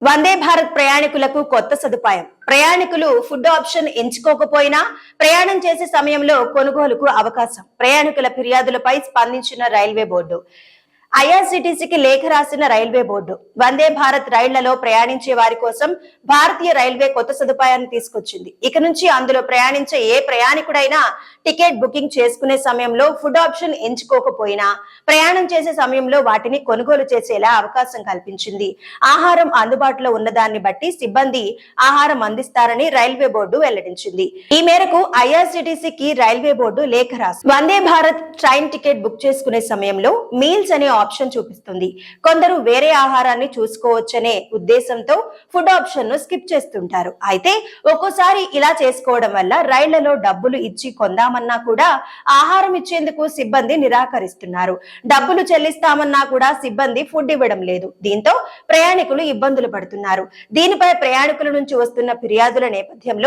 వందే భారత్ ప్రయాణికులకు కొత్త సదుపాయం. ప్రయాణికులు ఫుడ్ ఆప్షన్ ఎంచుకోకపోయినా ప్రయాణం చేసే సమయంలో కొనుగోలుకు అవకాశం. ప్రయాణికుల ఫిర్యాదులపై స్పందించిన రైల్వే బోర్డు. ఐఆర్సీటీసీకి లేఖ రాసిన రైల్వే బోర్డు వందే భారత్ రైళ్లలో ప్రయాణించే వారి కోసం భారతీయ రైల్వే కొత్త సదుపాయాన్ని తీసుకొచ్చింది. ఇక నుంచి అందులో ప్రయాణించే ఏ ప్రయాణికుడైనా టికెట్ బుకింగ్ చేసుకునే సమయంలో ఫుడ్ ఆప్షన్ ఎంచుకోకపోయినా ప్రయాణం చేసే సమయంలో వాటిని కొనుగోలు చేసేలా అవకాశం కల్పించింది. ఆహారం అందుబాటులో ఉన్నదాన్ని బట్టి సిబ్బంది ఆహారం అందిస్తారని రైల్వే బోర్డు వెల్లడించింది. ఈ మేరకు ఐఆర్సీటీసీకి రైల్వే బోర్డు లేఖ రాసింది. Vande Bharat train ticket book చేసుకునే సమయంలో మీల్స్ అనే ఆప్షన్ చూపిస్తుంది. కొందరు వేరే ఆహారాన్ని చూసుకోవచ్చనే ఉద్దేశంతో ఫుడ్ ఆప్షన్ ను స్కిప్ చేస్తుంటారు. అయితే ఒక్కోసారి ఇలా చేసుకోవడం వల్ల రైళ్లలో డబ్బులు ఇచ్చి కొందామన్నా కూడా ఆహారం ఇచ్చేందుకు సిబ్బంది నిరాకరిస్తున్నారు. డబ్బులు చెల్లిస్తామన్నా కూడా సిబ్బంది ఫుడ్ ఇవ్వడం లేదు. దీంతో ప్రయాణికులు ఇబ్బందులు పడుతున్నారు. దీనిపై ప్రయాణికుల నుంచి వస్తున్న ఫిర్యాదుల నేపథ్యంలో